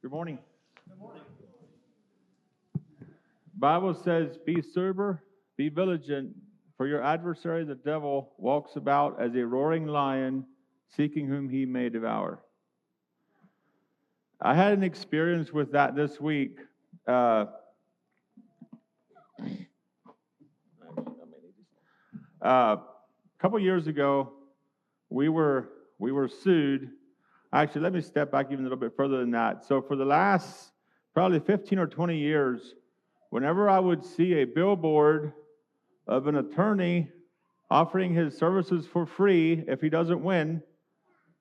Good morning. Bible says, "Be sober, be vigilant, for your adversary, the devil, walks about as a roaring lion, seeking whom he may devour." I had an experience with that this week. A couple years ago, we were sued. Actually, let me step back even a little bit further than that. So for the last probably 15 or 20 years, whenever I would see a billboard of an attorney offering his services for free if he doesn't win,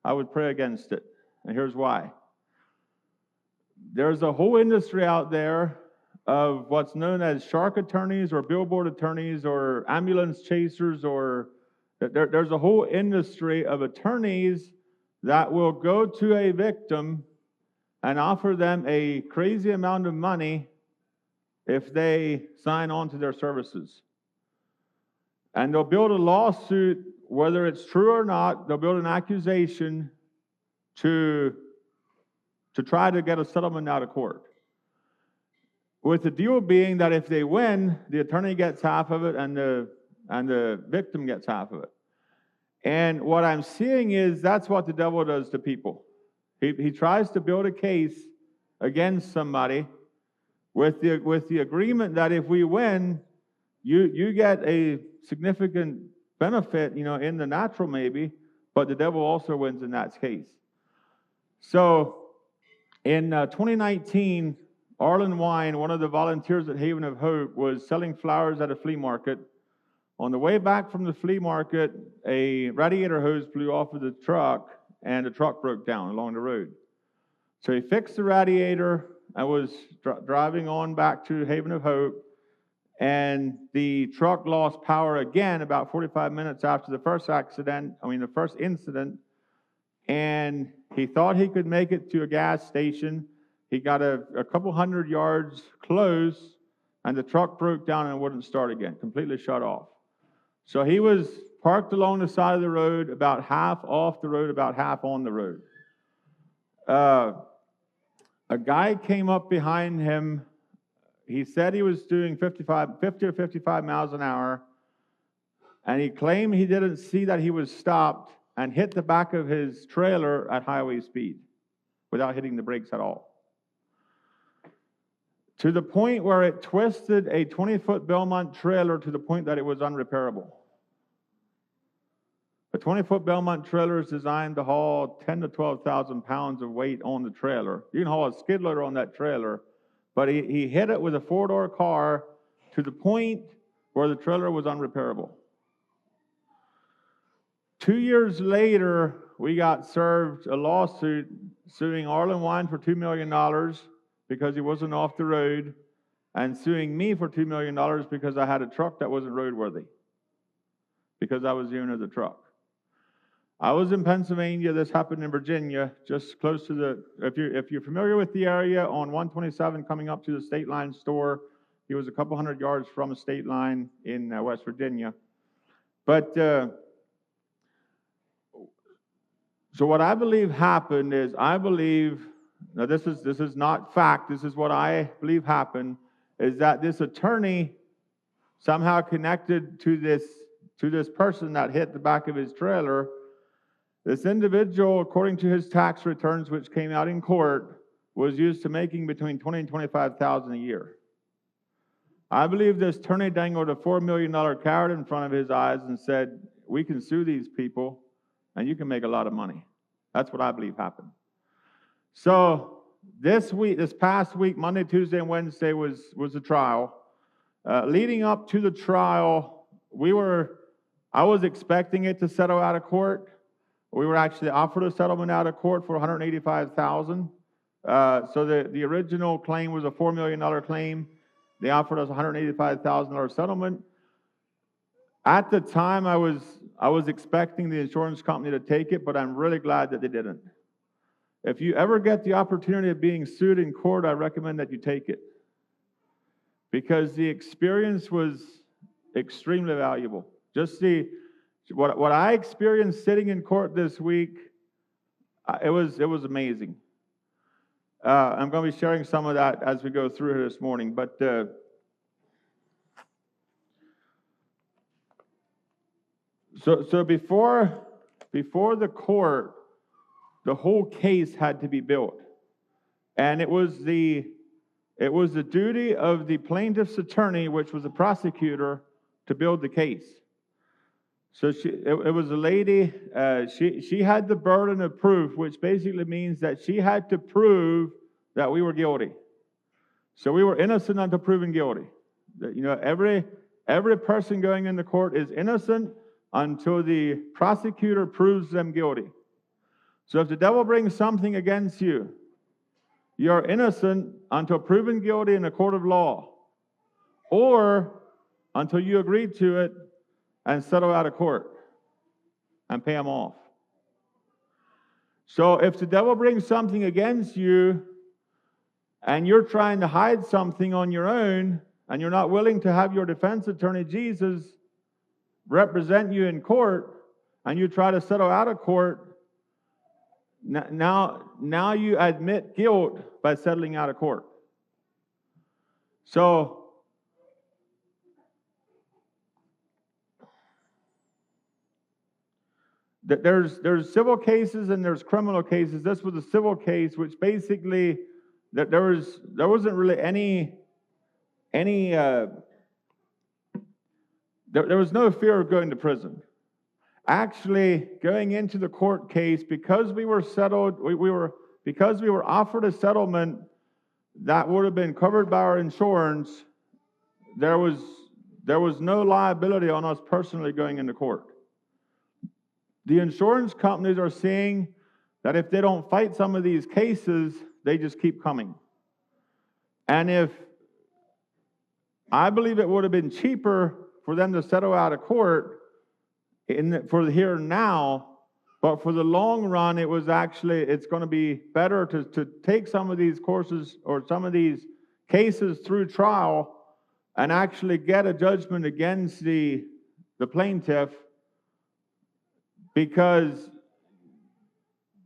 I would pray against it. And here's why. There's a whole industry out there of what's known as shark attorneys or billboard attorneys or ambulance chasers, or there's a whole industry of attorneys that will go to a victim and offer them a crazy amount of money if they sign on to their services. And they'll build a lawsuit, whether it's true or not, they'll build an accusation to try to get a settlement out of court. With the deal being that if they win, the attorney gets half of it and the victim gets half of it. And what I'm seeing is that's what the devil does to people. He tries to build a case against somebody with the agreement that if we win, you get a significant benefit, in the natural maybe, but the devil also wins in that case. So in 2019, Arlen Wine, one of the volunteers at Haven of Hope, was selling flowers at a flea market. On the way back from the flea market, a radiator hose blew off of the truck, and the truck broke down along the road. So he fixed the radiator and was driving on back to Haven of Hope, and the truck lost power again about 45 minutes after the first incident, and he thought he could make it to a gas station. He got a couple hundred yards close, and the truck broke down and wouldn't start again, completely shut off. So he was parked along the side of the road, about half off the road, about half on the road. A guy came up behind him. He said he was doing 50 or 55 miles an hour, and he claimed he didn't see that he was stopped and hit the back of his trailer at highway speed without hitting the brakes at all, to the point where it twisted a 20-foot Belmont trailer to the point that it was unrepairable. A 20-foot Belmont trailer is designed to haul 10 to 12,000 pounds of weight on the trailer. You can haul a skid loader on that trailer, but he hit it with a four-door car to the point where the trailer was unrepairable. 2 years later, we got served a lawsuit suing Arlen Wine for $2 million because he wasn't off the road, and suing me for $2 million because I had a truck that wasn't roadworthy, because I was the owner of the truck. I was in Pennsylvania. This happened in Virginia, just close to if you're familiar with the area, on 127 coming up to the state line store. He was a couple hundred yards from a state line in West Virginia. But so what I believe happened is, now this is not fact, this is what I believe happened, is that this attorney somehow connected to this person that hit the back of his trailer. This individual, according to his tax returns, which came out in court, was used to making between $20,000 and $25,000 a year. I believe this attorney dangled a $4 million carrot in front of his eyes and said, "We can sue these people, and you can make a lot of money." That's what I believe happened. So this past week, Monday, Tuesday, and Wednesday was the trial. Leading up to the trial, I was expecting it to settle out of court. We were actually offered a settlement out of court for $185,000. So the original claim was a $4 million claim. They offered us a $185,000 settlement. At the time, I was expecting the insurance company to take it, but I'm really glad that they didn't. If you ever get the opportunity of being sued in court, I recommend that you take it, because the experience was extremely valuable. Just what I experienced sitting in court this week, it was amazing. I'm going to be sharing some of that as we go through here this morning. But so before the court, the whole case had to be built, and it was the duty of the plaintiff's attorney, which was the prosecutor, to build the case. So it was a lady. She had the burden of proof, which basically means that she had to prove that we were guilty. So we were innocent until proven guilty. Every person going into court is innocent until the prosecutor proves them guilty. So if the devil brings something against you, you're innocent until proven guilty in a court of law, or until you agree to it and settle out of court and pay them off. So if the devil brings something against you and you're trying to hide something on your own, and you're not willing to have your defense attorney, Jesus, represent you in court, and you try to settle out of court, now you admit guilt by settling out of court. So there's civil cases and there's criminal cases. This was a civil case, which basically there wasn't really any there was no fear of going to prison. Actually, going into the court case, because we were settled, because we were offered a settlement that would have been covered by our insurance, there was no liability on us personally going into court. The insurance companies are seeing that if they don't fight some of these cases, they just keep coming. And I believe it would have been cheaper for them to settle out of court for the here and now, but for the long run, it's going to be better to take some of these courses or some of these cases through trial and actually get a judgment against the plaintiff, because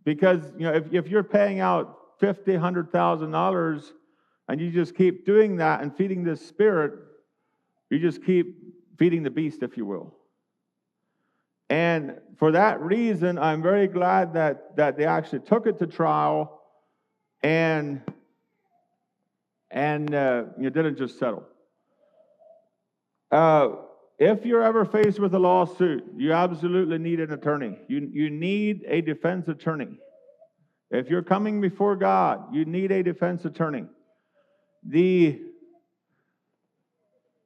if you're paying out $100,000 and you just keep doing that and feeding this spirit, you just keep feeding the beast, if you will. And for that reason, I'm very glad that they actually took it to trial and you didn't just settle. If you're ever faced with a lawsuit, you absolutely need an attorney. You need a defense attorney. If you're coming before God, you need a defense attorney.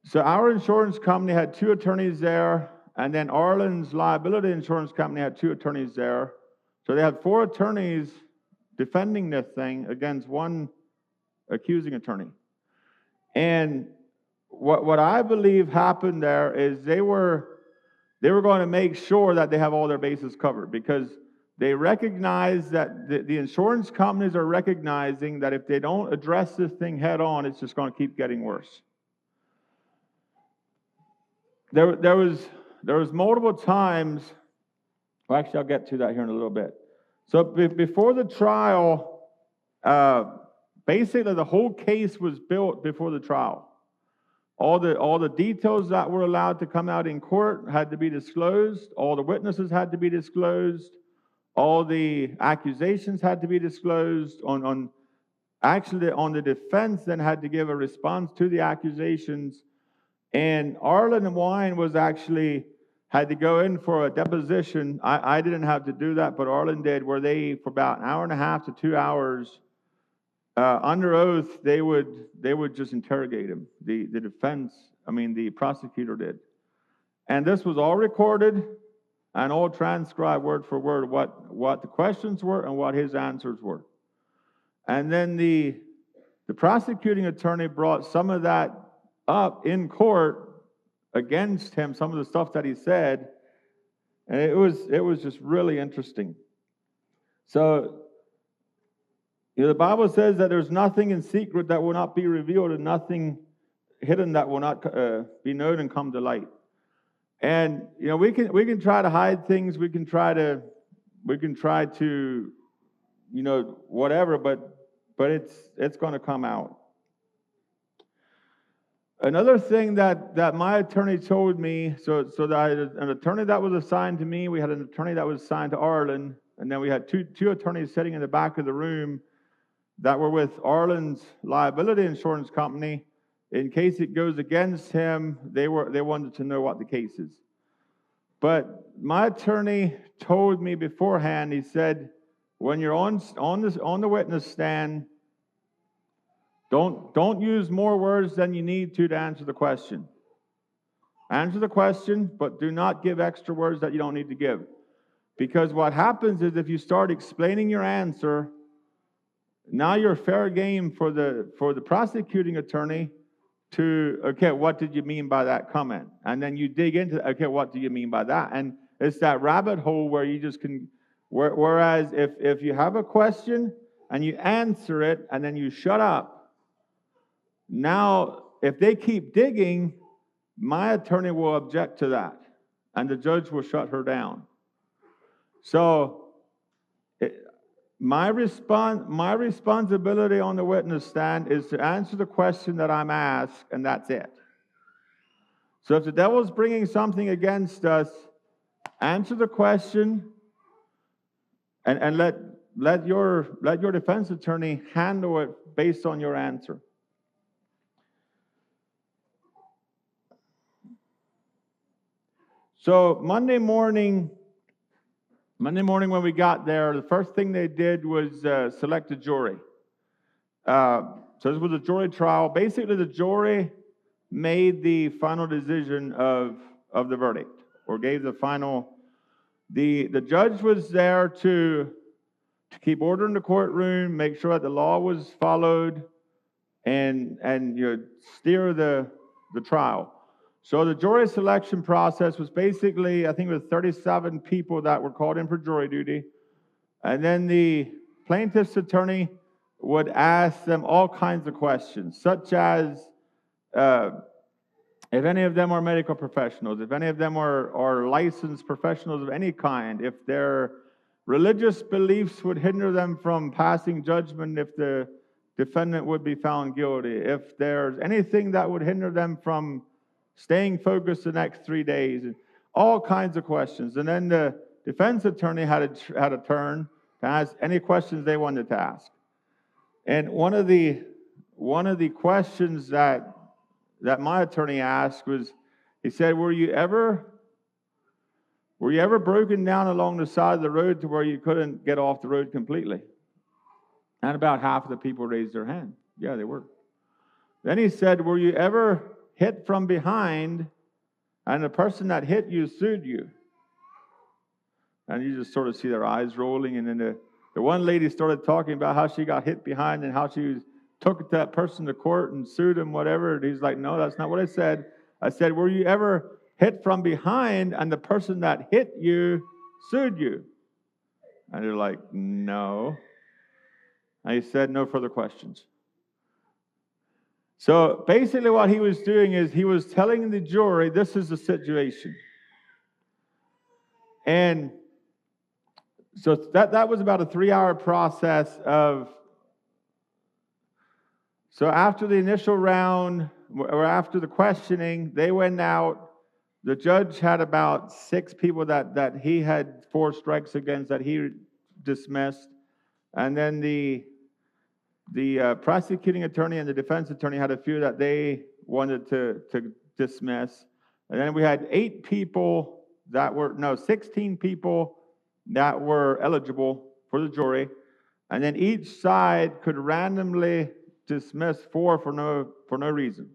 So our insurance company had 2 attorneys there, and then Arlen's liability insurance company had 2 attorneys there. So they had 4 attorneys defending this thing against 1 accusing attorney. And what I believe happened there is they were going to make sure that they have all their bases covered, because they recognize that the insurance companies are recognizing that if they don't address this thing head on, it's just going to keep getting worse. There was multiple times. Well, actually, I'll get to that here in a little bit. So before the trial, basically the whole case was built before the trial. All the details that were allowed to come out in court had to be disclosed. All the witnesses had to be disclosed. All the accusations had to be disclosed. On the defense then had to give a response to the accusations. And Arlen and Wine had to go in for a deposition. I didn't have to do that, but Arlen did, where they, for about an hour and a half to 2 hours, under oath, they would just interrogate him. The prosecutor did. And this was all recorded and all transcribed word for word, what the questions were and what his answers were. And then the prosecuting attorney brought some of that up in court against him, some of the stuff that he said, and it was just really interesting. So the Bible says that there's nothing in secret that will not be revealed, and nothing hidden that will not be known and come to light. And we can try to hide things, we can try to whatever, but but it's going to come out. Another thing that my attorney told me, so that I had an attorney that was assigned to me, we had an attorney that was assigned to Arlen, and then we had two attorneys sitting in the back of the room that were with Arlen's liability insurance company. In case it goes against him, they wanted to know what the case is. But my attorney told me beforehand, he said, when you're on the witness stand, don't use more words than you need to answer the question. Answer the question, but do not give extra words that you don't need to give. Because what happens is if you start explaining your answer, now you're fair game for the prosecuting attorney to, okay, what did you mean by that comment? And then you dig into, okay, what do you mean by that? And it's that rabbit hole where you just can, whereas if you have a question and you answer it and then you shut up, now, if they keep digging, my attorney will object to that, and the judge will shut her down. So, my responsibility on the witness stand is to answer the question that I'm asked, and that's it. So, if the devil's bringing something against us, answer the question, and let your defense attorney handle it based on your answer. So Monday morning when we got there, the first thing they did was select a jury. So this was a jury trial. Basically, the jury made the final decision of the verdict, or gave the final. The judge was there to keep order in the courtroom, make sure that the law was followed, and steer the trial. So the jury selection process was basically, I think it was 37 people that were called in for jury duty. And then the plaintiff's attorney would ask them all kinds of questions, such as if any of them are medical professionals, if any of them are licensed professionals of any kind, if their religious beliefs would hinder them from passing judgment if the defendant would be found guilty, if there's anything that would hinder them from staying focused the next 3 days, and all kinds of questions. And then the defense attorney had a turn to ask any questions they wanted to ask. And one of the questions that my attorney asked was, he said, were you ever broken down along the side of the road to where you couldn't get off the road completely? And about half of the people raised their hand. Yeah, they were. Then he said, were you ever hit from behind, and the person that hit you sued you? And you just sort of see their eyes rolling, and then the one lady started talking about how she got hit behind and how she took that person to court and sued him, whatever. And he's like, no, that's not what I said. I said, were you ever hit from behind, and the person that hit you sued you? And they're like, no. And he said, no further questions. So basically what he was doing is he was telling the jury, this is the situation. And so that was about a 3-hour process of, so after the initial round, or after the questioning, they went out. The judge had about 6 people that he had 4 strikes against that he dismissed. And then the prosecuting attorney and the defense attorney had a few that they wanted to dismiss. And then we had 16 people that were eligible for the jury. And then each side could randomly dismiss 4 for no reason.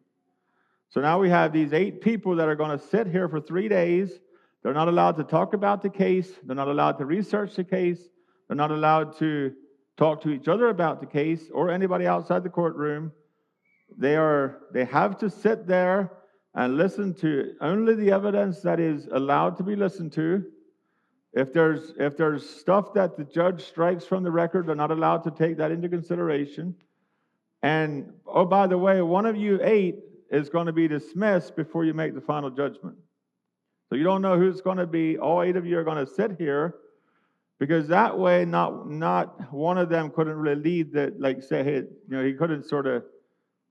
So now we have these 8 people that are going to sit here for 3 days. They're not allowed to talk about the case. They're not allowed to research the case. They're not allowed to talk to each other about the case or anybody outside the courtroom. They have to sit there and listen to only the evidence that is allowed to be listened to. If there's stuff that the judge strikes from the record, they're not allowed to take that into consideration. And, oh, by the way, one of you 8 is going to be dismissed before you make the final judgment. So you don't know who it's going to be. All 8 of you are going to sit here. because that way not one of them couldn't really lead that, like say, hey, he couldn't sort of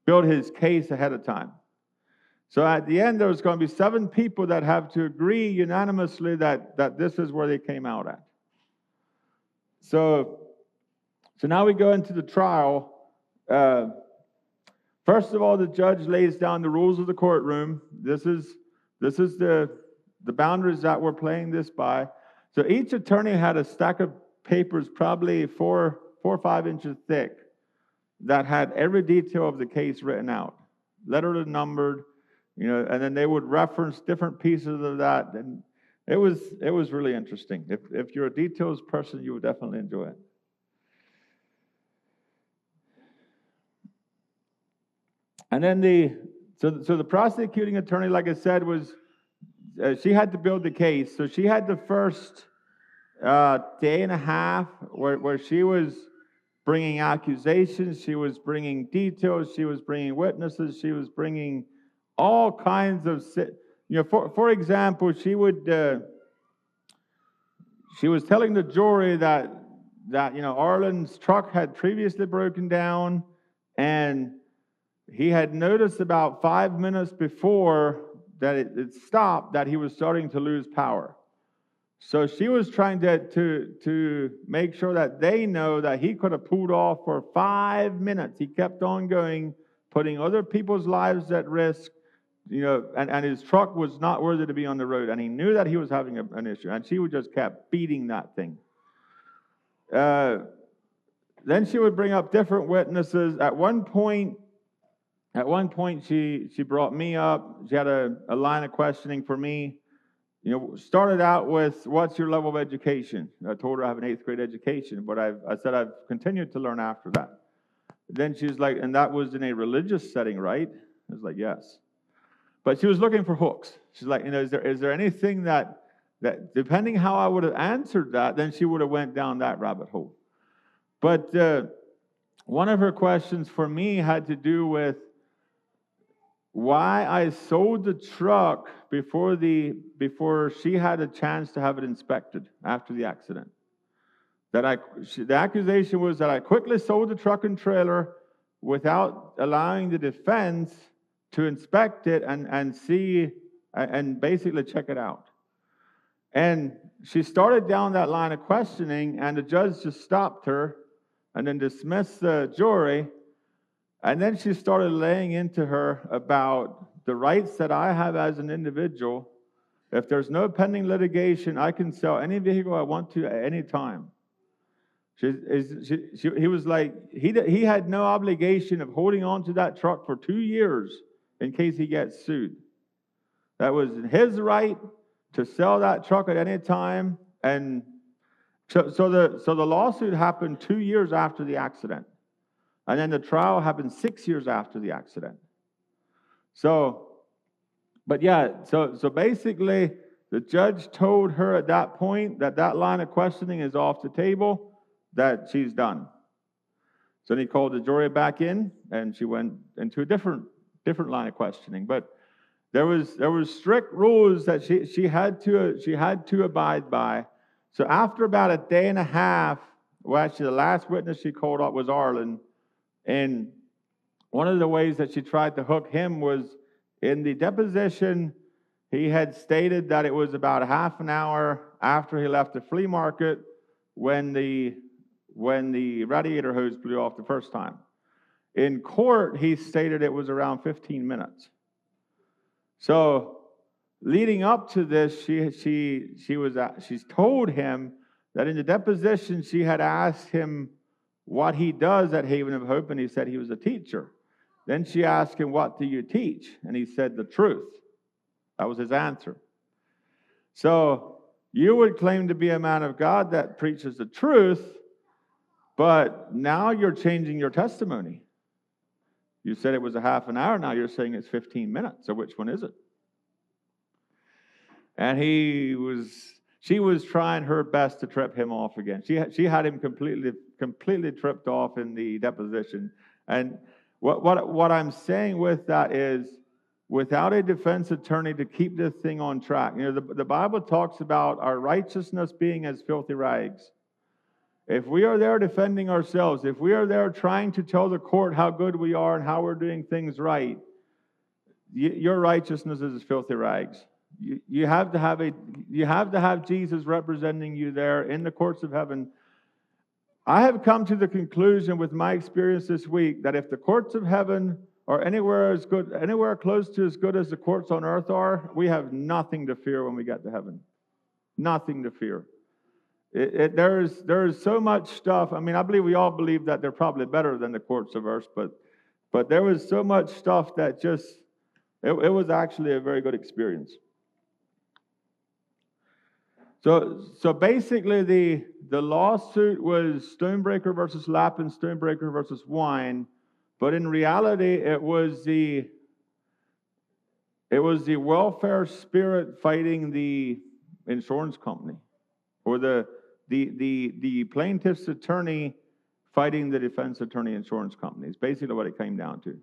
build his case ahead of time. So at the end, there's going to be 7 people that have to agree unanimously that this is where they came out at. So now we go into the trial. First of all, the judge lays down the rules of the courtroom. This is the boundaries that we're playing this by. So each attorney had a stack of papers, probably 4 or 5 inches thick, that had every detail of the case written out, lettered and numbered, and then they would reference different pieces of that, and it was really interesting. If you're a details person, you would definitely enjoy it. And then the prosecuting attorney, like I said, was she had to build the case. So she had the first day and a half where she was bringing accusations, she was bringing details, she was bringing witnesses, she was bringing all kinds of, for example, she was telling the jury that Arlen's truck had previously broken down, and he had noticed about 5 minutes before that it stopped that he was starting to lose power. So she was trying to make sure that they know that he could have pulled off for 5 minutes. He kept on going, putting other people's lives at risk, and his truck was not worthy to be on the road, and he knew that he was having an issue, and she would just kept beating that thing. Then she would bring up different witnesses. At one point, she brought me up. She had a line of questioning for me. Started out with, what's your level of education? I told her I have an 8th grade education, but I said I've continued to learn after that. Then she's like, and that was in a religious setting, right? I was like, yes. But she was looking for hooks. She's like, is there anything that depending how I would have answered that, then she would have went down that rabbit hole. But one of her questions for me had to do with why I sold the truck before she had a chance to have it inspected after the accident. The accusation was that I quickly sold the truck and trailer without allowing the defense to inspect it and see and basically check it out. And she started down that line of questioning, and the judge just stopped her and then dismissed the jury. And then she started laying into her about the rights that I have as an individual. If there's no pending litigation, I can sell any vehicle I want to at any time. He was like, he had no obligation of holding on to that truck for 2 years in case he gets sued. That was his right to sell that truck at any time. And so the lawsuit happened 2 years after the accident. And then the trial happened 6 years after the accident. So basically, the judge told her at that point that line of questioning is off the table, that she's done. So he called the jury back in, and she went into a different line of questioning. But there was strict rules that she had to abide by. So after about a day and a half, well, actually the last witness she called up was Arlen. And one of the ways that she tried to hook him was in the deposition, he had stated that it was about a half an hour after he left the flea market when the radiator hose blew off the first time. In court, he stated it was around 15 minutes. So leading up to this, she's told him that in the deposition she had asked him what he does at Haven of Hope, and he said he was a teacher. Then she asked him, what do you teach? And he said, the truth. That was his answer. So you would claim to be a man of God that preaches the truth, but now you're changing your testimony. You said it was a half an hour, now you're saying it's 15 minutes. So which one is it? And she was trying her best to trip him off again. She had him completely tripped off in the deposition. And what I'm saying with that is, without a defense attorney to keep this thing on track. The Bible talks about our righteousness being as filthy rags. If we are there defending ourselves, if we are there trying to tell the court how good we are and how we're doing things right, your righteousness is filthy rags. You have to have Jesus representing you there in the courts of heaven. I have come to the conclusion with my experience this week that if the courts of heaven are anywhere close to as good as the courts on earth are, we have nothing to fear when we get to heaven. Nothing to fear. There is so much stuff. I mean, I believe we all believe that they're probably better than the courts of earth, but there was so much stuff that just it was actually a very good experience. So basically, the lawsuit was Stonebreaker versus Lapp and Stonebreaker versus Wine, but in reality, it was the welfare spirit fighting the insurance company, or the plaintiff's attorney fighting the defense attorney insurance company. It's basically what it came down to.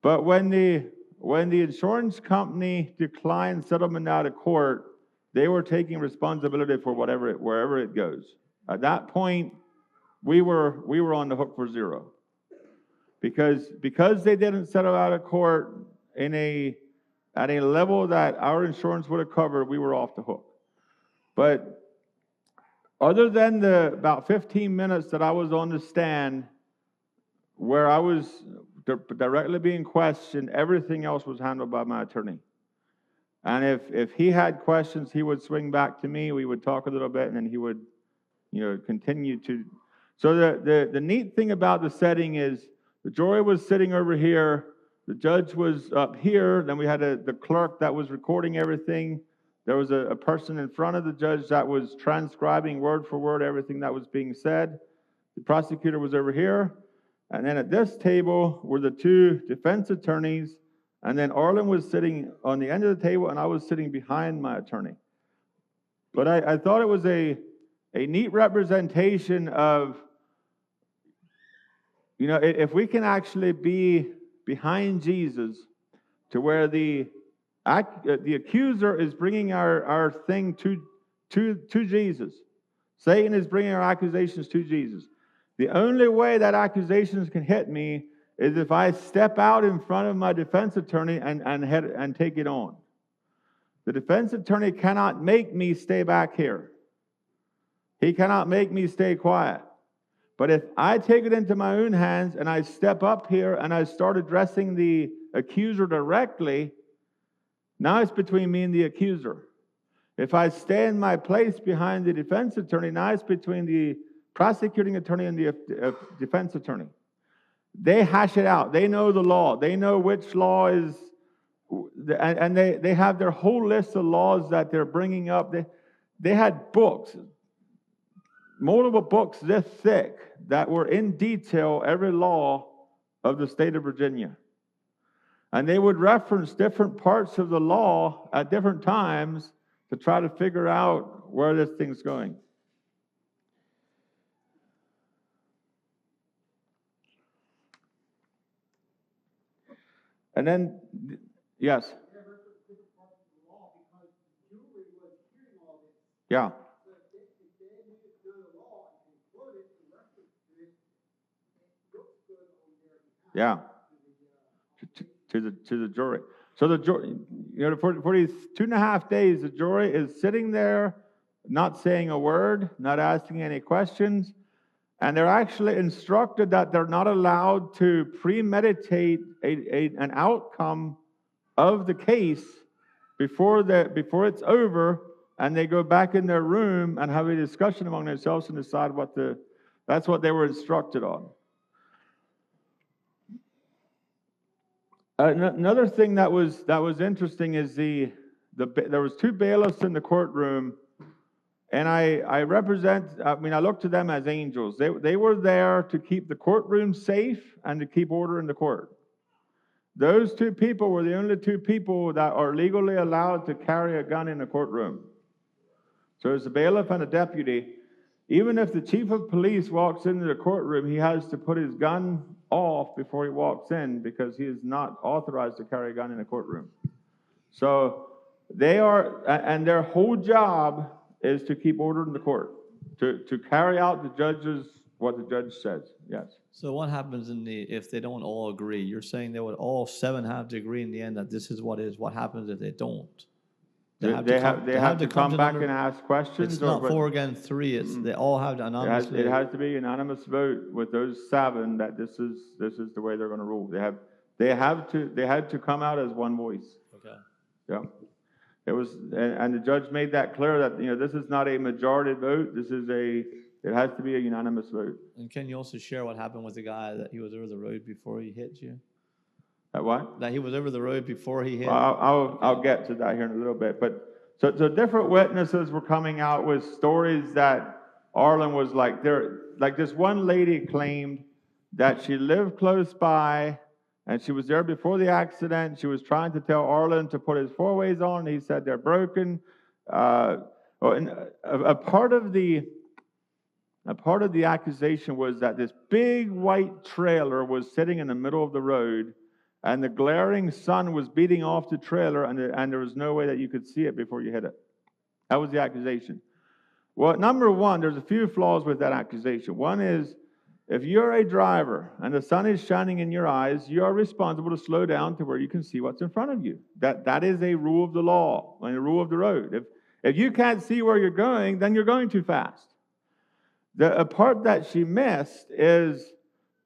But when the insurance company declined settlement out of court, they were taking responsibility for wherever it goes. At that point, we were on the hook for zero, because they didn't settle out of court at a level that our insurance would have covered. We were off the hook. But other than the about 15 minutes that I was on the stand where I was directly being questioned, everything else was handled by my attorney. And if he had questions, he would swing back to me. We would talk a little bit, and then he would, continue to. So the neat thing about the setting is the jury was sitting over here, the judge was up here, then we had the clerk that was recording everything. There was a person in front of the judge that was transcribing word for word everything that was being said. The prosecutor was over here. And then at this table were the two defense attorneys. And then Arlen was sitting on the end of the table, and I was sitting behind my attorney. But I thought it was a neat representation of, if we can actually be behind Jesus to where the accuser is bringing our thing to Jesus. Satan is bringing our accusations to Jesus. The only way that accusations can hit me is if I step out in front of my defense attorney and take it on. The defense attorney cannot make me stay back here. He cannot make me stay quiet. But if I take it into my own hands and I step up here and I start addressing the accuser directly, now it's between me and the accuser. If I stay in my place behind the defense attorney, now it's between the prosecuting attorney and the defense attorney. They hash it out. They know the law. They know which law is, and they have their whole list of laws that they're bringing up. They had books, multiple books this thick, that were in detail every law of the state of Virginia. And they would reference different parts of the law at different times to try to figure out where this thing's going. And then, yes. Yeah. Yeah. To the jury. So the jury, for these 2.5 days, the jury is sitting there, not saying a word, not asking any questions, and they're actually instructed that they're not allowed to premeditate an outcome of the case before it's over, and they go back in their room and have a discussion among themselves and decide that's what they were instructed on. Another thing that was interesting is there was two bailiffs in the courtroom, and I look to them as angels. They were there to keep the courtroom safe and to keep order in the court. Those two people were the only two people that are legally allowed to carry a gun in a courtroom. So it's a bailiff and a deputy. Even if the chief of police walks into the courtroom, he has to put his gun off before he walks in because he is not authorized to carry a gun in a courtroom. So they are, and their whole job is to keep order in the court, to carry out what the judge says. Yes. So what happens if they don't all agree? You're saying they would all 7 have to agree in the end that this is what is. What happens if they don't? They have to come back and ask questions. It's not 4 against 3. It's they all have to anonymously. It has to be unanimous vote with those 7 that this is the way they're going to rule. They had to come out as one voice. Okay. Yeah. It was, and the judge made that clear that this is not a majority vote. It has to be a unanimous vote. And can you also share what happened with the guy that he was over the road before he hit you? That what? That he was over the road before he hit. I'll get to that here in a little bit. But so different witnesses were coming out with stories that Arlen was like there. Like this one lady claimed that she lived close by and she was there before the accident. She was trying to tell Arlen to put his 4-ways on. He said they're broken. And a part of the accusation was that this big white trailer was sitting in the middle of the road, and the glaring sun was beating off the trailer, and there was no way that you could see it before you hit it. That was the accusation. Well, number one, there's a few flaws with that accusation. One is, if you're a driver and the sun is shining in your eyes, you are responsible to slow down to where you can see what's in front of you. That is a rule of the law, and a rule of the road. If you can't see where you're going, then you're going too fast. The part that she missed is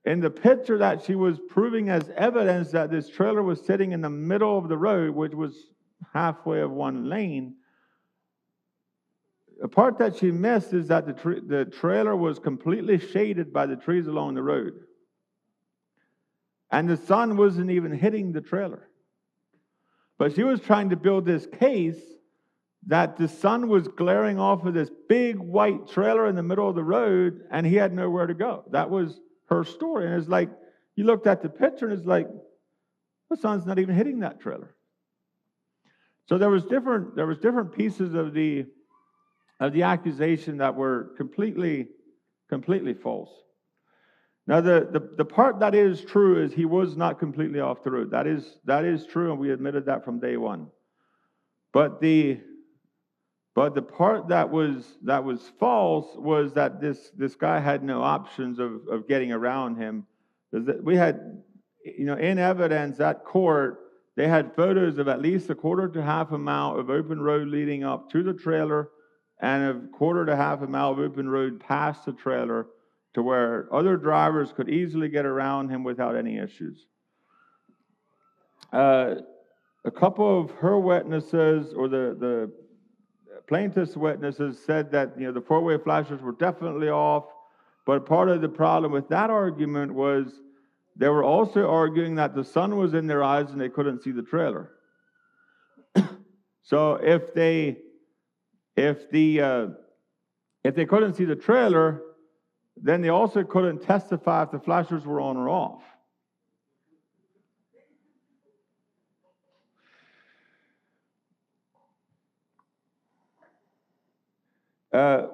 in the picture that she was proving as evidence that this trailer was sitting in the middle of the road, which was halfway of one lane. The part that she missed is that the trailer was completely shaded by the trees along the road. And the sun wasn't even hitting the trailer. But she was trying to build this case that the sun was glaring off of this big white trailer in the middle of the road, and he had nowhere to go. That was her story. And it's like, you looked at the picture, and it's like, the sun's not even hitting that trailer. So there was different pieces of the accusation that were completely false. Now, the part that is true is he was not completely off the road. That is true, and we admitted that from day one. But the part that was false was that this guy had no options of getting around him. We had, in evidence at court, they had photos of at least a quarter to half a mile of open road leading up to the trailer, and a quarter to half a mile of open road past the trailer to where other drivers could easily get around him without any issues. A couple of her witnesses, or the plaintiff's witnesses, said that the 4-way flashers were definitely off, but part of the problem with that argument was they were also arguing that the sun was in their eyes and they couldn't see the trailer. So if they couldn't see the trailer, then they also couldn't testify if the flashers were on or off.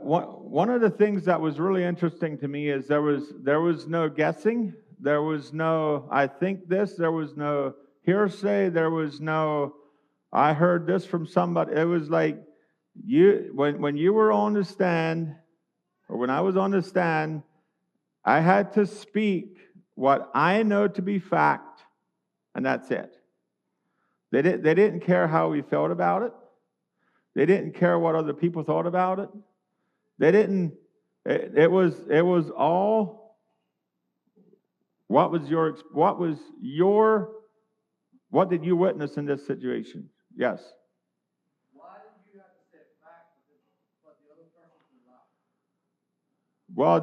One of the things that was really interesting to me is there was no guessing. There was no, I think this. There was no hearsay. There was no, I heard this from somebody. It was like, when you were on the stand, or when I was on the stand, I had to speak what I know to be fact, and that's it. They didn't care how we felt about it. They didn't care what other people thought about it. They didn't. It was all. What did you witness in this situation? Yes. Why did you have to say facts, but the other person could lie? Well,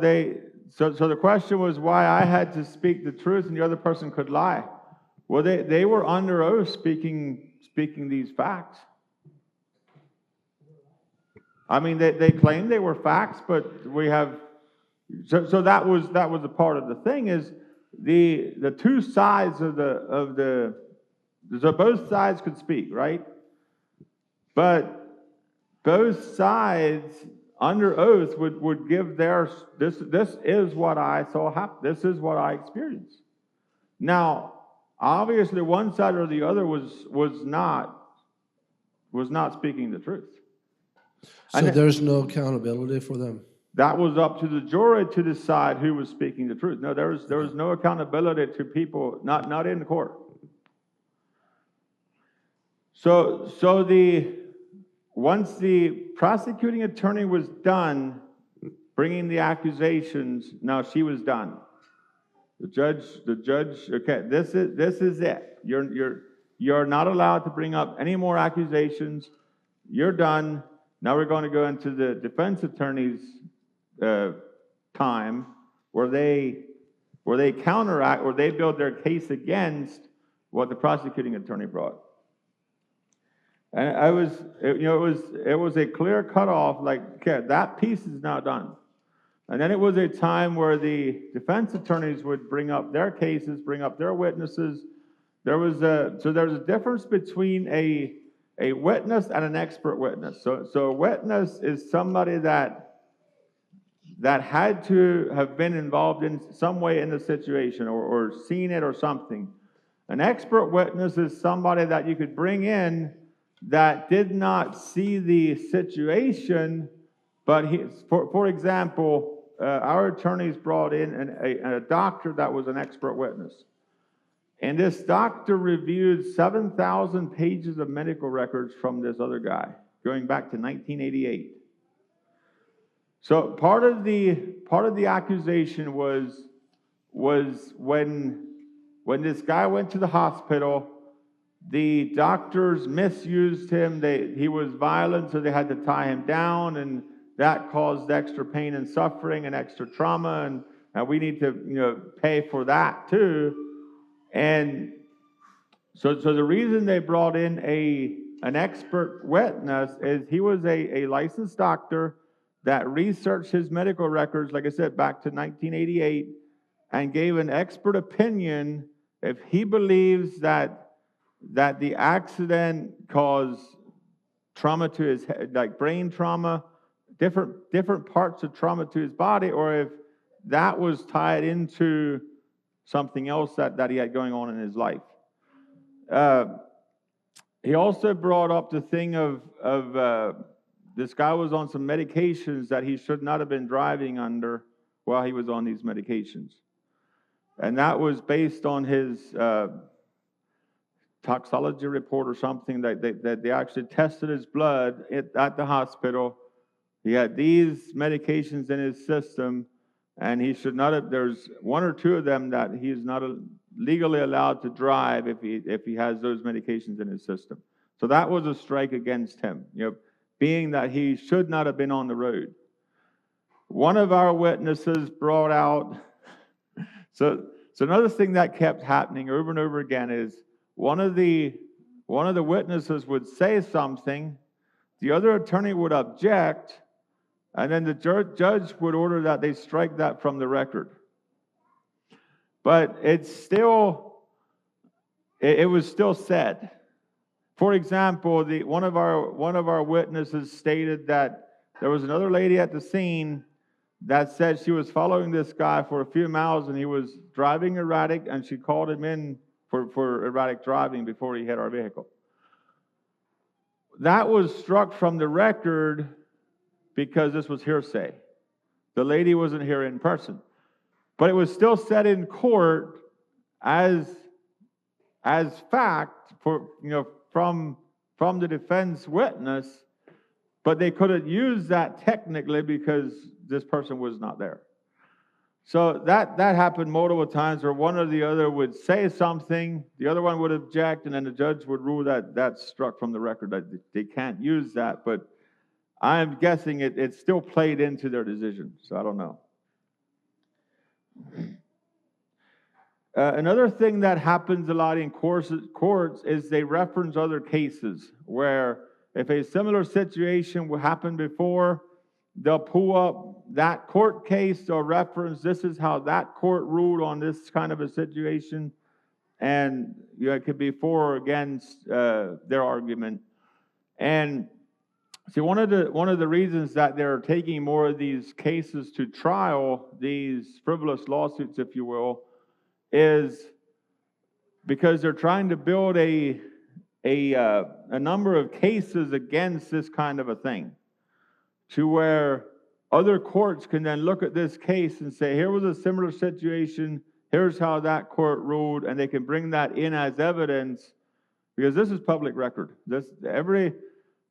so the question was why I had to speak the truth and the other person could lie. Well, they were under oath speaking these facts. I mean, they claimed they were facts, but we have. So that was a part of the thing, is the two sides of the so both sides could speak, right? But both sides under oath would give this is what I saw happen. This is what I experienced. Now, obviously, one side or the other was not speaking the truth. So And there's no accountability for them. that was up to the jury to decide who was speaking the truth. No, there was no accountability to people, not in the court. So once the prosecuting attorney was done bringing the accusations, now she was done. The judge. Okay, this is it. You're not allowed to bring up any more accusations. You're done. Now we're going to go into the defense attorney's time, where they counteract, or they build their case against what the prosecuting attorney brought. And it was a clear cutoff. Like, okay, that piece is now done. And then it was a time where the defense attorneys would bring up their cases, bring up their witnesses. There's a difference between a witness and an expert witness. So a witness is somebody that had to have been involved in some way in the situation, or seen it or something. An expert witness is somebody that you could bring in that did not see the situation, but for example, our attorneys brought in a doctor that was an expert witness. And this doctor reviewed 7,000 pages of medical records from this other guy, going back to 1988. So part of the accusation was when this guy went to the hospital, the doctors misused him. He was violent, so they had to tie him down, and that caused extra pain and suffering and extra trauma, and we need to pay for that too. And so the reason they brought in an expert witness is he was a licensed doctor that researched his medical records, like I said, back to 1988, and gave an expert opinion if he believes that the accident caused trauma to his head, like brain trauma, different parts of trauma to his body, or if that was tied into something else that he had going on in his life. He also brought up the thing of this guy was on some medications that he should not have been driving under while he was on these medications. And that was based on his toxicology report or something, that they actually tested his blood at the hospital. He had these medications in his system, and he should not have. There's one or two of them that he is not legally allowed to drive if he has those medications in his system. So that was a strike against him, being that he should not have been on the road. One of our witnesses brought out. So another thing that kept happening over and over again is one of the witnesses would say something, the other attorney would object, and then the judge would order that they strike that from the record. But it was still said. For example, one of our witnesses stated that there was another lady at the scene that said she was following this guy for a few miles and he was driving erratic, and she called him in for erratic driving before he hit our vehicle. That was struck from the record because this was hearsay. The lady wasn't here in person. But it was still said in court as fact from the defense witness, but they couldn't use that technically because this person was not there. So that happened multiple times where one or the other would say something, the other one would object, and then the judge would rule that that's struck from the record, that they can't use that. But I'm guessing it still played into their decision, so I don't know. Another thing that happens a lot in courts is they reference other cases where if a similar situation happened before, they'll pull up that court case or reference, this is how that court ruled on this kind of a situation, and it could be for or against their argument. And see, one of the reasons that they're taking more of these cases to trial, these frivolous lawsuits, if you will, is because they're trying to build a number of cases against this kind of a thing, to where other courts can then look at this case and say, here was a similar situation, here's how that court ruled, and they can bring that in as evidence, because this is public record.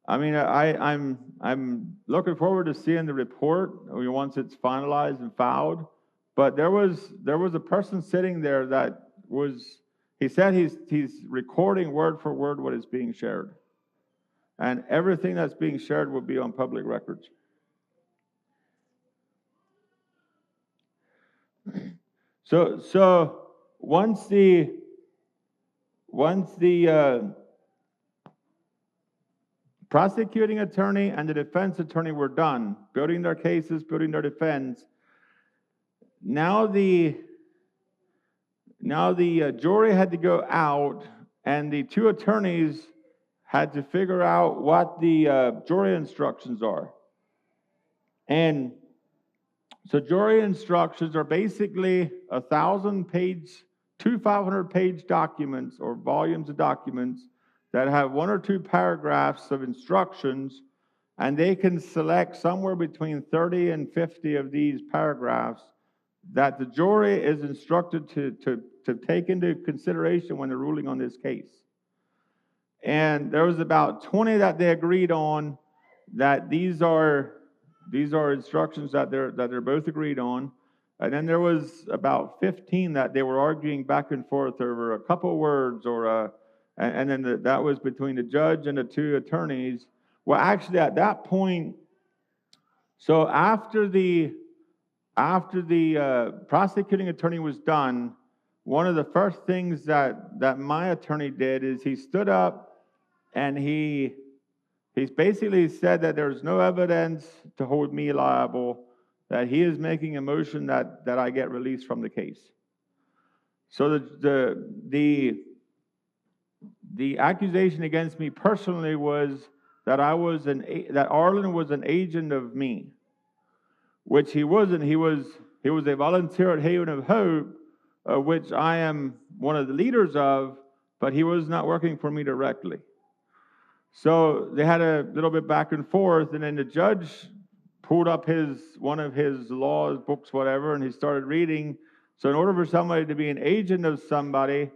I'm looking forward to seeing the report once it's finalized and filed. But there was a person sitting there that was, he said he's recording word for word what is being shared. And everything that's being shared will be on public records. So once the prosecuting attorney and the defense attorney were done building their cases, building their defense, now the jury had to go out, and the two attorneys had to figure out what the jury instructions are. And so jury instructions are basically 1,000-page, 500-page documents or volumes of documents that have one or two paragraphs of instructions, and they can select somewhere between 30 and 50 of these paragraphs that the jury is instructed to take into consideration when they're ruling on this case. And there was about 20 that they agreed on, that these are instructions that they're both agreed on. And then there was about 15 that they were arguing back and forth over a couple words, and then that was between the judge and the two attorneys. Well, actually, at that point, so after the prosecuting attorney was done, one of the first things that my attorney did is he stood up and he basically said that there's no evidence to hold me liable, that he is making a motion that I get released from the case. So the accusation against me personally was that that Arlen was an agent of me, which he wasn't. He was a volunteer at Haven of Hope, which I am one of the leaders of, but he was not working for me directly. So they had a little bit back and forth, and then the judge pulled up one of his laws, books, whatever, and he started reading. So in order for somebody to be an agent of somebody,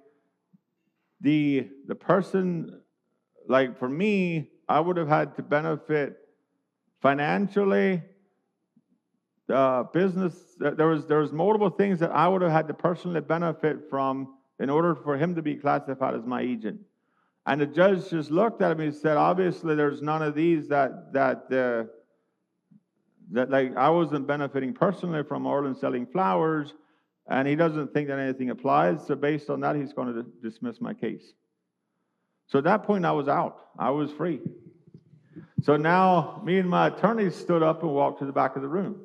the person, like for me, I would have had to benefit financially, business. There was multiple things that I would have had to personally benefit from in order for him to be classified as my agent. And the judge just looked at me and said, obviously there's none of these that like I wasn't benefiting personally from Arlen selling flowers, and he doesn't think that anything applies. So based on that, he's going to dismiss my case. So at that point, I was out. I was free. So now me and my attorney stood up and walked to the back of the room.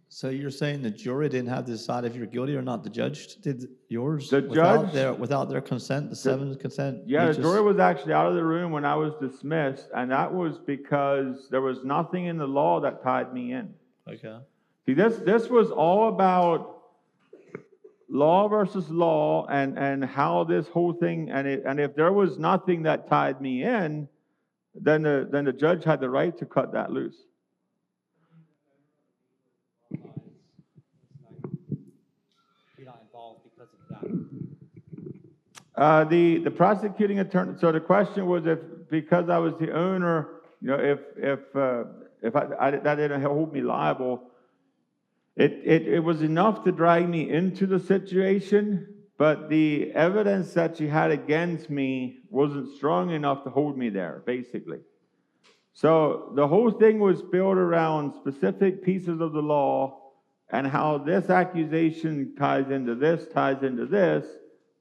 So you're saying the jury didn't have to decide if you're guilty or not? The judge did yours? The judge, without their consent, the seven's consent? Yeah, the jury was actually out of the room when I was dismissed, and that was because there was nothing in the law that tied me in. Okay. See, this was all about law versus law, and how this whole thing, and if there was nothing that tied me in, then the judge had the right to cut that loose. The prosecuting attorney. So the question was, if because I was the owner, if that didn't hold me liable, it was enough to drag me into the situation, but the evidence that she had against me wasn't strong enough to hold me there, basically. So the whole thing was built around specific pieces of the law and how this accusation ties into this,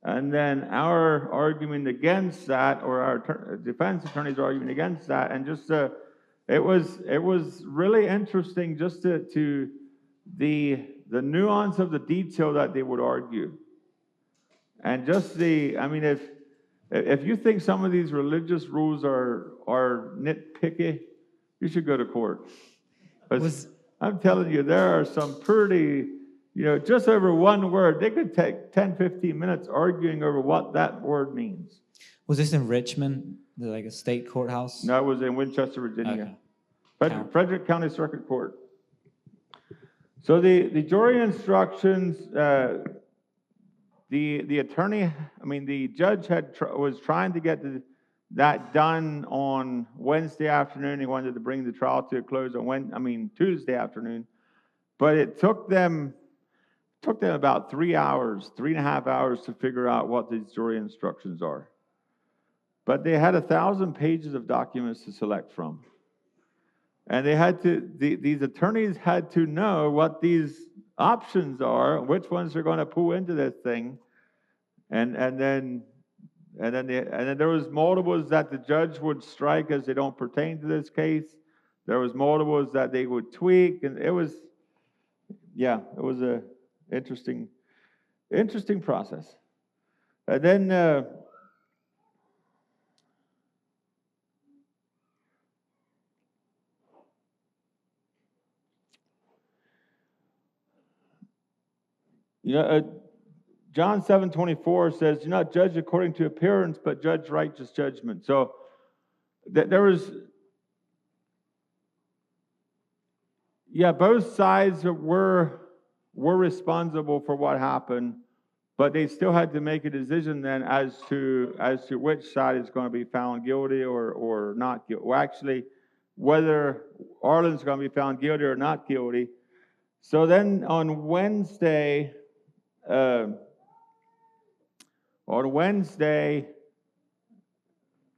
and then our argument against that, or our defense attorney's argument against that, and just it was really interesting just to the nuance of the detail that they would argue, and just if you think some of these religious rules are nitpicky, you should go to court. I'm telling you, there are some pretty just over one word, they could take 10, 15 minutes arguing over what that word means. Was this in Richmond, like a state courthouse? No, it was in Winchester, Virginia. Okay. Frederick County Circuit Court. So the jury instructions, the attorney, the judge was trying to get that done on Wednesday afternoon. He wanted to bring the trial to a close on Tuesday afternoon, but it took them about 3 hours, 3.5 hours to figure out what these jury instructions are. But they had 1,000 pages of documents to select from. And these attorneys had to know what these options are, which ones they're going to pull into this thing. And then there was multiples that the judge would strike as they don't pertain to this case. There was multiples that they would tweak, and it was a interesting process. And then John 7:24 says, "Do not judge according to appearance, but judge righteous judgment." So there was, both sides were responsible for what happened, but they still had to make a decision then as to which side is going to be found guilty or not guilty. Well, actually, whether Arlen's going to be found guilty or not guilty. So then on Wednesday,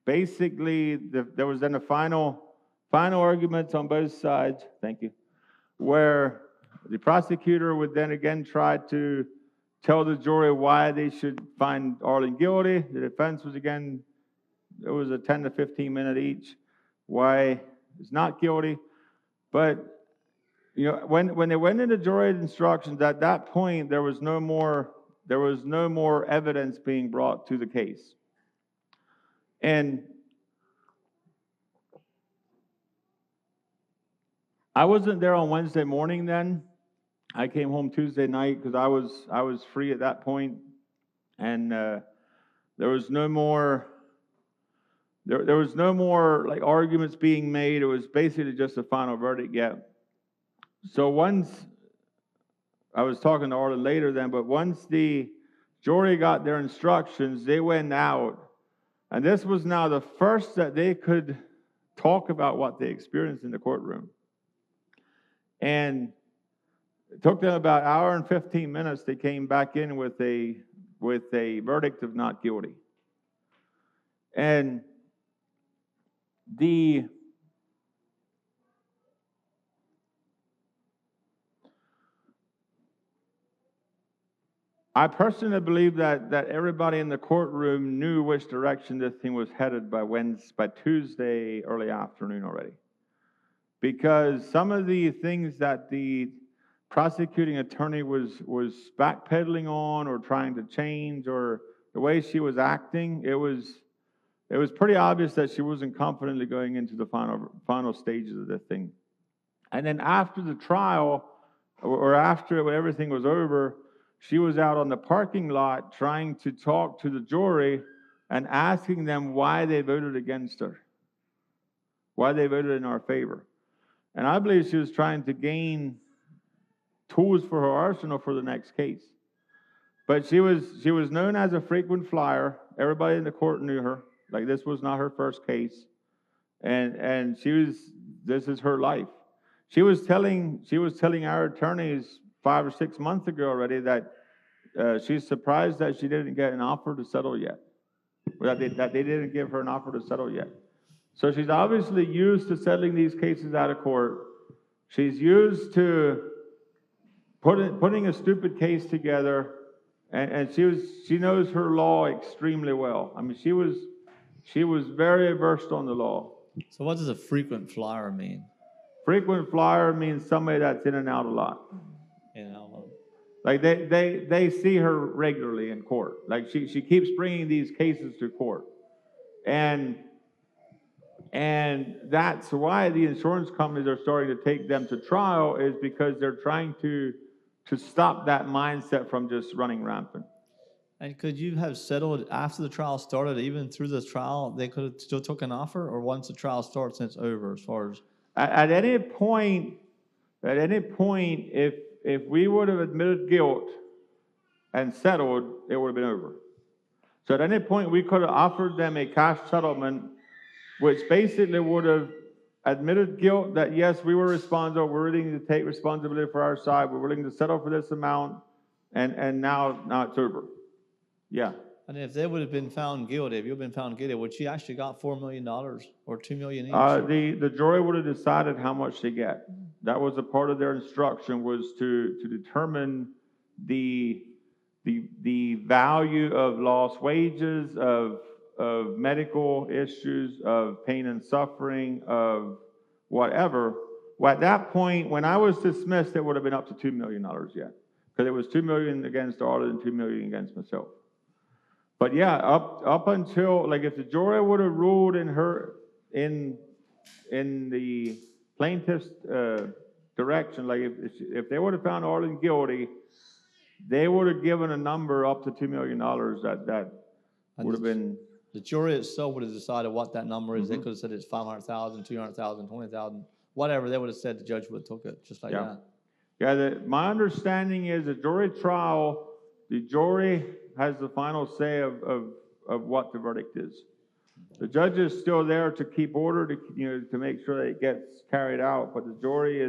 basically there was then a final arguments on both sides. Thank you. Where the prosecutor would then again try to tell the jury why they should find Arlen guilty. The defense was again, it was a 10 to 15 minute each, why he's not guilty. But when they went into jury instructions, at that point there was no more evidence being brought to the case. And I wasn't there on Wednesday morning then. I came home Tuesday night because I was free at that point, and there was no more like arguments being made. It was basically just a final verdict yet. So once I was talking to Arlen later then, but once the jury got their instructions, they went out, and this was now the first that they could talk about what they experienced in the courtroom. And it took them about an hour and 15 minutes. They came back in with a verdict of not guilty. And I personally believe that everybody in the courtroom knew which direction this thing was headed by Tuesday early afternoon already. Because some of the things that the prosecuting attorney was backpedaling on or trying to change, or the way she was acting, it was pretty obvious that she wasn't confidently going into the final stages of this thing. And then after the trial, or after everything was over, she was out on the parking lot trying to talk to the jury and asking them why they voted against her, why they voted in our favor. And I believe she was trying to gain tools for her arsenal for the next case. But she was known as a frequent flyer. Everybody in the court knew her. Like, this was not her first case. And this is her life. She was telling our attorneys 5 or 6 months ago already that she's surprised that she didn't get an offer to settle yet. That they didn't give her an offer to settle yet. So she's obviously used to settling these cases out of court. She's used to putting a stupid case together, and she knows her law extremely well. I mean, she was very versed on the law. So what does a frequent flyer mean? Frequent flyer means somebody that's in and out a lot. Like they see her regularly in court. Like she keeps bringing these cases to court, and that's why the insurance companies are starting to take them to trial, is because they're trying to to stop that mindset from just running rampant. And could you have settled after the trial started, even through the trial, they could have still took an offer, or once the trial starts, it's over as far as? At any point, if we would have admitted guilt and settled, it would have been over. So at any point, we could have offered them a cash settlement, which basically would have admitted guilt that yes, we were responsible, we're willing to take responsibility for our side, we're willing to settle for this amount, and now it's over. Yeah. And if they would have been found guilty, if you've been found guilty, would she actually got $4 million or $2 million each? The jury would have decided how much they get. That was a part of their instruction, was to determine the value of lost wages, of medical issues, of pain and suffering, of whatever. Well, at that point, when I was dismissed, it would have been up to $2 million yet, because it was $2 million against Arlen and $2 million against myself. But yeah, up until, like, if the jury would have ruled in the plaintiff's direction, like if they would have found Arlen guilty, they would have given a number up to $2 million that would have been. The jury itself would have decided what that number is. They could have said it's 500,000, 200,000, 20,000, whatever. They would have said the judge would have took it just like that. Yeah, my understanding is a jury trial, the jury has the final say of what the verdict is. The judge is still there to keep order, to make sure that it gets carried out, but the jury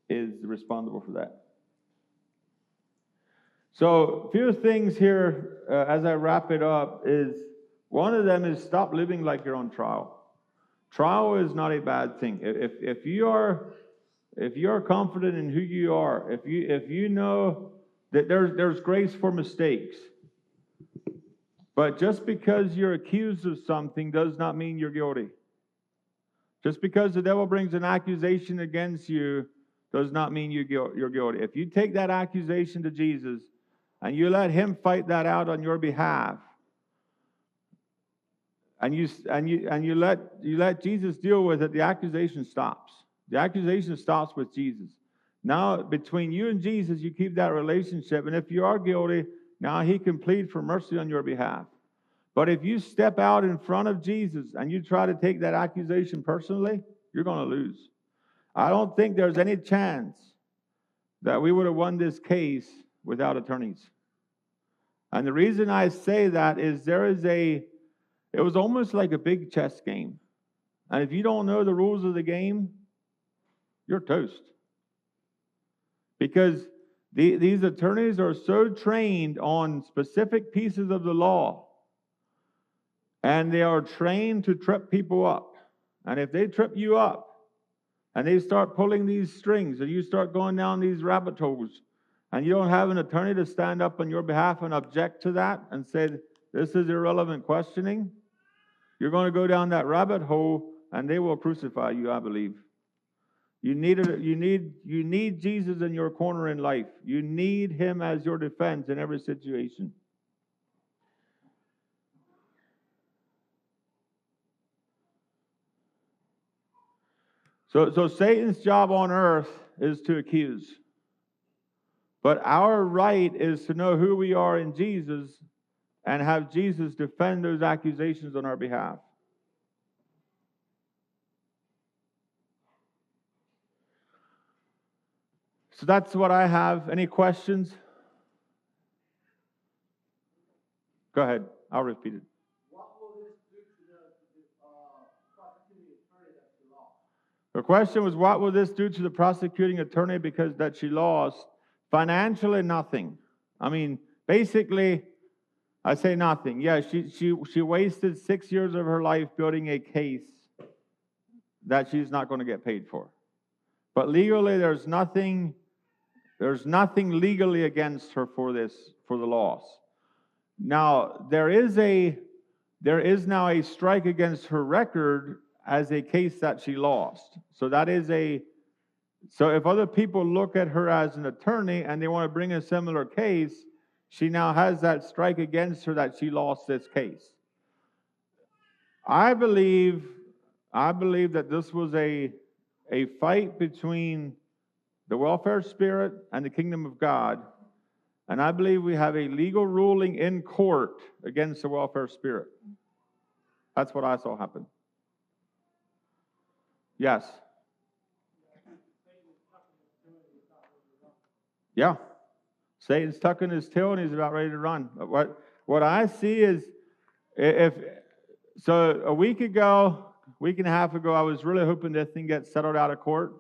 is responsible for that. So a few things here as I wrap it up is, one of them is stop living like you're on trial. Trial is not a bad thing. If you are confident in who you are, if you know that there's grace for mistakes, but just because you're accused of something does not mean you're guilty. Just because the devil brings an accusation against you does not mean you're guilty. If you take that accusation to Jesus and you let him fight that out on your behalf, and you let Jesus deal with it, the accusation stops. The accusation stops with Jesus. Now, between you and Jesus, you keep that relationship, and if you are guilty, now he can plead for mercy on your behalf. But if you step out in front of Jesus and you try to take that accusation personally, you're going to lose. I don't think there's any chance that we would have won this case without attorneys. And the reason I say that is it was almost like a big chess game. And if you don't know the rules of the game, you're toast. Because these attorneys are so trained on specific pieces of the law, and they are trained to trip people up. And if they trip you up, and they start pulling these strings, and you start going down these rabbit holes, and you don't have an attorney to stand up on your behalf and object to that and say, this is irrelevant questioning, you're going to go down that rabbit hole, and they will crucify you, I believe. You need Jesus in your corner in life. You need him as your defense in every situation. So Satan's job on earth is to accuse. But our right is to know who we are in Jesus and have Jesus defend those accusations on our behalf. So that's what I have. Any questions? Go ahead. I'll repeat it. What will this do to the prosecuting attorney that she lost? The question was, what will this do to the prosecuting attorney because that she lost? Financially, nothing. I mean, basically, I say nothing. Yeah, she wasted 6 years of her life building a case that she's not going to get paid for. But legally, there's nothing legally against her for the loss. Now, there is now a strike against her record as a case that she lost. So if other people look at her as an attorney and they want to bring a similar case, she now has that strike against her that she lost this case. I believe that this was a fight between the welfare spirit and the kingdom of God. And I believe we have a legal ruling in court against the welfare spirit. That's what I saw happen. Yes. Yeah. Satan's tucking his tail and he's about ready to run. What I see is, if so, a week and a half ago, I was really hoping this thing gets settled out of court,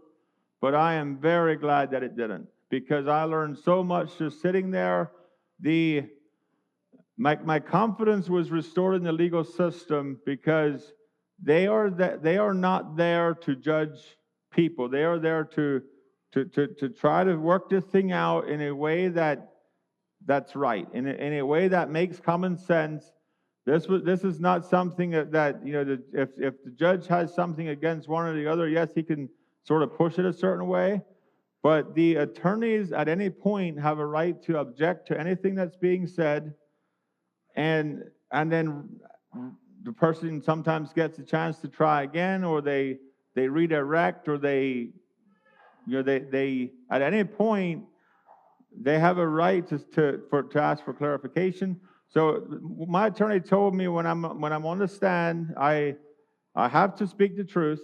but I am very glad that it didn't, because I learned so much just sitting there. My confidence was restored in the legal system, because they are not there to judge people. They are there to try to work this thing out in a way that's right, in a way that makes common sense. This is not something that if the judge has something against one or the other, yes, he can sort of push it a certain way, but the attorneys at any point have a right to object to anything that's being said, and then the person sometimes gets a chance to try again, or they redirect, or they at any point they have a right to ask for clarification. So my attorney told me, when I'm on the stand, I have to speak the truth.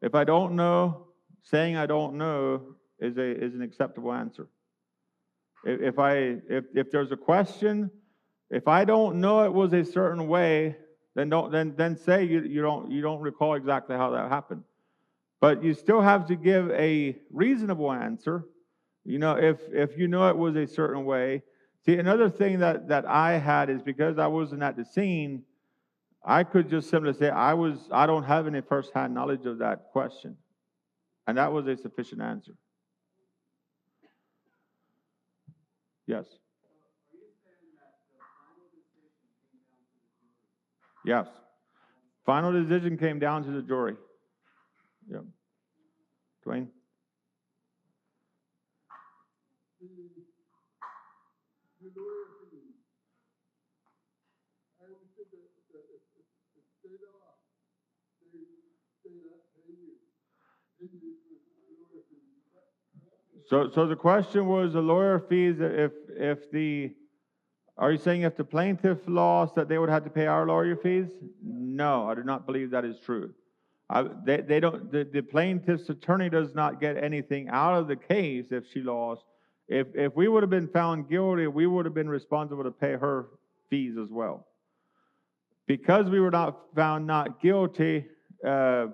If I don't know, saying I don't know is an acceptable answer. If there's a question, if I don't know it was a certain way, then say you don't recall exactly how that happened. But you still have to give a reasonable answer. If you know it was a certain way. See, another thing that I had is, because I wasn't at the scene, I could just simply say I don't have any firsthand knowledge of that question. And that was a sufficient answer. Yes. Yes. Final decision came down to the jury. Yep. Dwayne? The lawyer fees. I understood that if they lost, they not pay you. Then you lawyer fees. So the question was the lawyer fees. Are you saying if the plaintiff lost, that they would have to pay our lawyer fees? No, I do not believe that is true. They don't. The plaintiff's attorney does not get anything out of the case if she lost. If we would have been found guilty, we would have been responsible to pay her fees as well. Because we were not found not guilty, I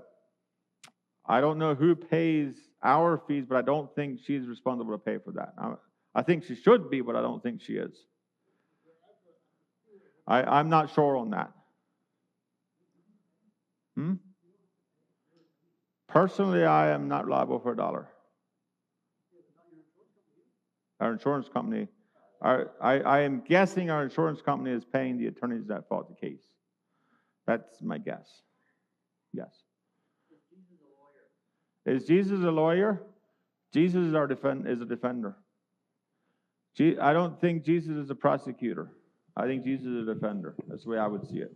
don't know who pays our fees, but I don't think she's responsible to pay for that. I think she should be, but I don't think she is. I'm not sure on that. Personally, I am not liable for $1. Our insurance company, I am guessing our insurance company is paying the attorneys that fought the case. That's my guess. Yes. Is Jesus a lawyer? Jesus is a defender. I don't think Jesus is a prosecutor. I think Jesus is a defender. That's the way I would see it.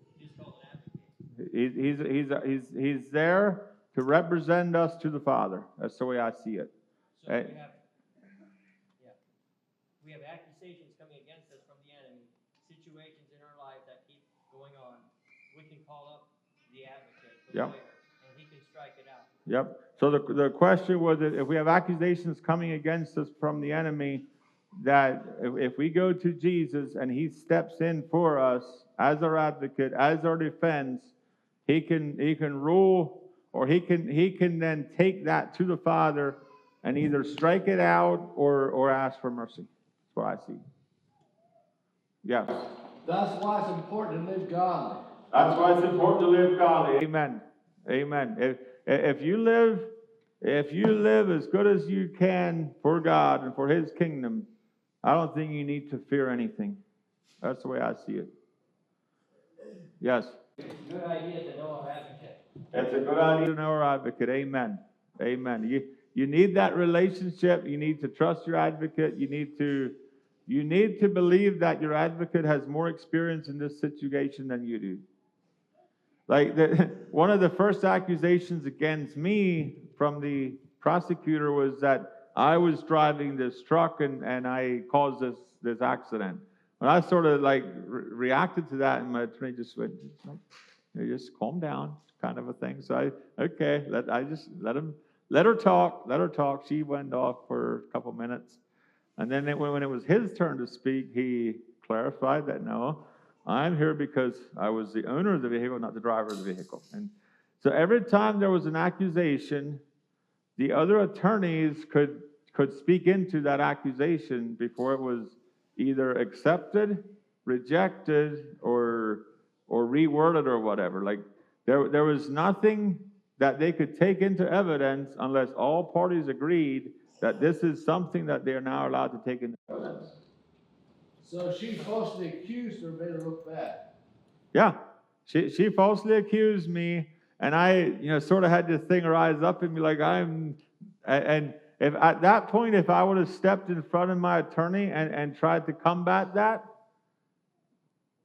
He's there to represent us to the Father. That's the way I see it. So we have accusations coming against us from the enemy, situations in our life that keep going on. We can call up the advocate, the lawyer, and he can strike it out. Yep. So the question was that if we have accusations coming against us from the enemy, that if we go to Jesus and he steps in for us as our advocate, as our defense, he can rule, or he can then take that to the Father and either strike it out or ask for mercy. That's what I see. Yes. That's why it's important to live godly. That's why it's important to live godly. Amen. Amen. If you live as good as you can for God and for his kingdom, I don't think you need to fear anything. That's the way I see it. Yes. Good idea to know our advocate. It's a good idea to know our advocate. Amen. Amen. You need that relationship. You need to trust your advocate. You need to believe that your advocate has more experience in this situation than you do. Like one of the first accusations against me from the prosecutor was that I was driving this truck and I caused this accident. And I sort of like reacted to that, and my attorney just went, just calm down, kind of a thing. So I just let her talk. She went off for a couple minutes. And then when it was his turn to speak, he clarified that, no, I'm here because I was the owner of the vehicle, not the driver of the vehicle. And so every time there was an accusation, the other attorneys could speak into that accusation before it was either accepted, rejected, or reworded or whatever. Like there was nothing that they could take into evidence unless all parties agreed that this is something that they are now allowed to take into evidence. So she falsely accused her, made her look bad. Yeah, she falsely accused me, and I, sort of had to thing rise up in me like and if at that point, if I would have stepped in front of my attorney and tried to combat that,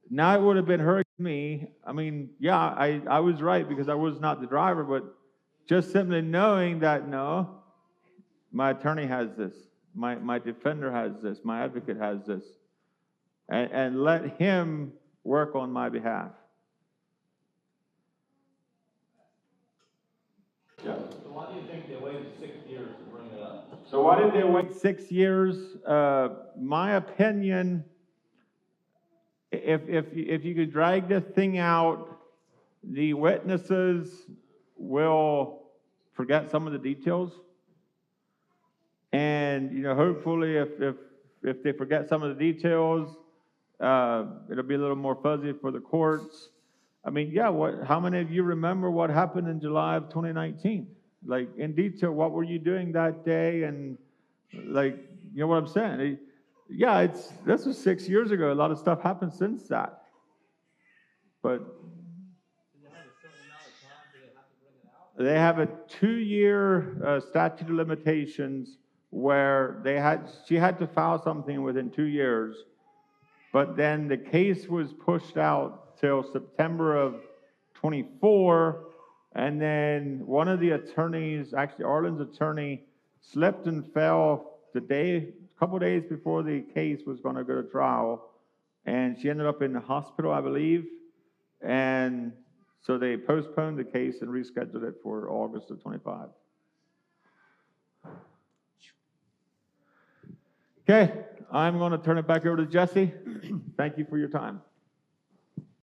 now it would have been her against me. I mean, yeah, I was right because I was not the driver, but just simply knowing that, no, my attorney has this, my defender has this, my advocate has this, and let him work on my behalf. Yeah. So why do you think they waited 6 years to bring it up? So why did they wait 6 years? My opinion, if you could drag this thing out, the witnesses will forget some of the details. And, hopefully if they forget some of the details, it'll be a little more fuzzy for the courts. I mean, yeah, how many of you remember what happened in July of 2019? Like, in detail, what were you doing that day? And, like, you know what I'm saying? Yeah, this was 6 years ago. A lot of stuff happened since that. But they have a 2-year statute of limitations where she had to file something within 2 years, but then the case was pushed out till September of 24, and then one of the attorneys, actually Arlen's attorney, slipped and fell a couple days before the case was going to go to trial, and she ended up in the hospital, I believe, and so they postponed the case and rescheduled it for August of 25. Okay, I'm going to turn it back over to Jesse. Thank you for your time.